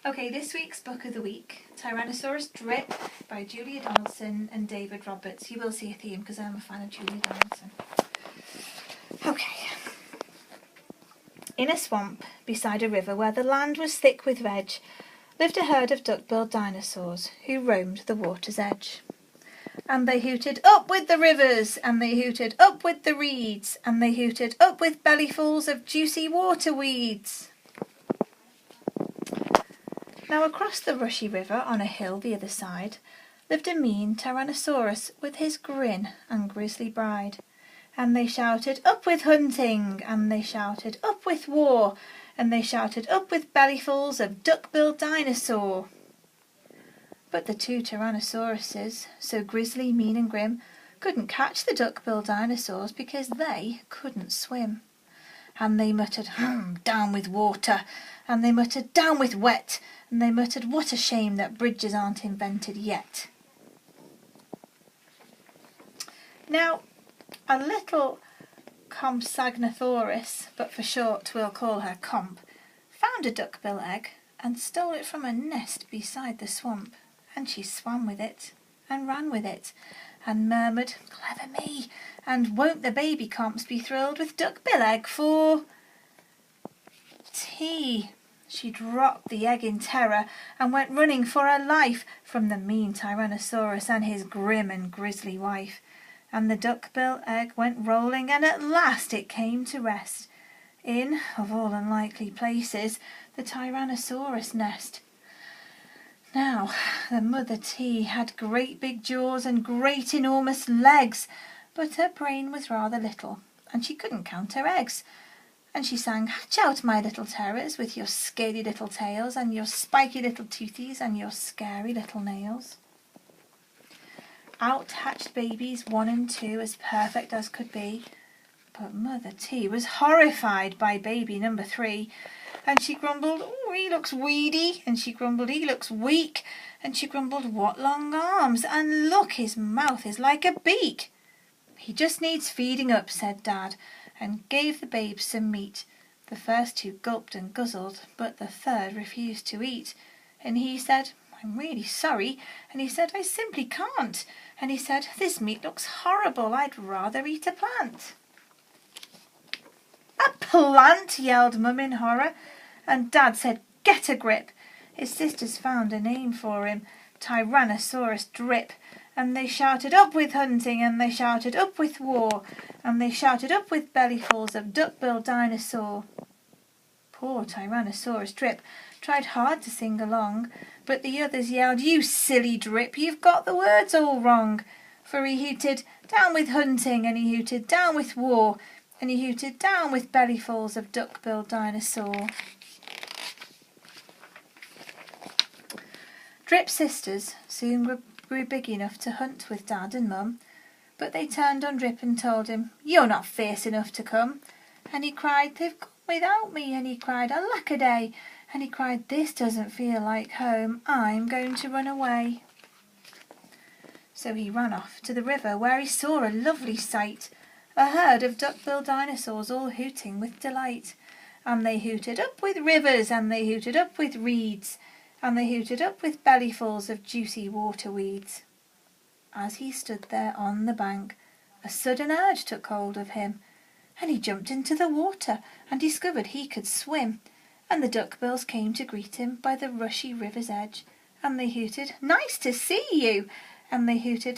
Okay, this week's book of the week, Tyrannosaurus Drip by Julia Donaldson and David Roberts. You will see a theme because I'm a fan of Julia Donaldson. Okay. In a swamp beside a river where the land was thick with veg, lived a herd of duck-billed dinosaurs who roamed the water's edge. And they hooted up with the rivers, and they hooted up with the reeds, and they hooted up with bellyfuls of juicy water weeds. Now across the rushy river on a hill the other side lived a mean Tyrannosaurus with his grin and grisly bride. And they shouted up with hunting, and they shouted up with war, and they shouted up with bellyfuls of duck-billed dinosaur. But the two Tyrannosauruses, so grisly, mean and grim, couldn't catch the duck-billed dinosaurs because they couldn't swim. And they muttered, down with water, and they muttered, down with wet, and they muttered, what a shame that bridges aren't invented yet. Now, a little Compsognathorus, but for short we'll call her Comp, found a duckbill egg and stole it from a nest beside the swamp, and she swam with it and ran with it and murmured, clever me, and won't the baby Comps be thrilled with duckbill egg for tea? She dropped the egg in terror and went running for her life from the mean Tyrannosaurus and his grim and grisly wife. And the duckbill egg went rolling, and at last it came to rest in, of all unlikely places, the Tyrannosaurus nest. Now, the mother T had great big jaws and great enormous legs, but her brain was rather little, and she couldn't count her eggs. And she sang, hatch out, my little terrors, with your scaly little tails, and your spiky little toothies, and your scary little nails. Out hatched babies 1 and 2, as perfect as could be. But Mother T was horrified by baby number 3, and she grumbled, oh, he looks weedy, and she grumbled, he looks weak, and she grumbled, what long arms, and look, his mouth is like a beak. He just needs feeding up, said Dad, and gave the babes some meat. The first 2 gulped and guzzled, but the third refused to eat. And he said, I'm really sorry. And he said, I simply can't. And he said, this meat looks horrible. I'd rather eat a plant. A plant, yelled Mum in horror. And Dad said, get a grip. His sisters found a name for him, Tyrannosaurus Drip. And they shouted up with hunting, and they shouted up with war, and they shouted up with bellyfuls of duck-billed dinosaur. Poor Tyrannosaurus Drip tried hard to sing along, but the others yelled, you silly Drip, you've got the words all wrong. For he hooted, down with hunting, and he hooted, down with war, and he hooted, down with bellyfuls of duck-billed dinosaur. Drip's sisters soon grew big enough to hunt with Dad and Mum, but they turned on Drip and told him, you're not fierce enough to come. And he cried, they've gone without me, and he cried, alack-a-day, and he cried, this doesn't feel like home, I'm going to run away. So he ran off to the river where he saw a lovely sight, a herd of duck-billed dinosaurs all hooting with delight. And they hooted up with rivers, and they hooted up with reeds, and they hooted up with bellyfuls of juicy water weeds. As he stood there on the bank, a sudden urge took hold of him, and he jumped into the water and discovered he could swim. And the duckbills came to greet him by the rushy river's edge, and they hooted, nice to see you, and they hooted,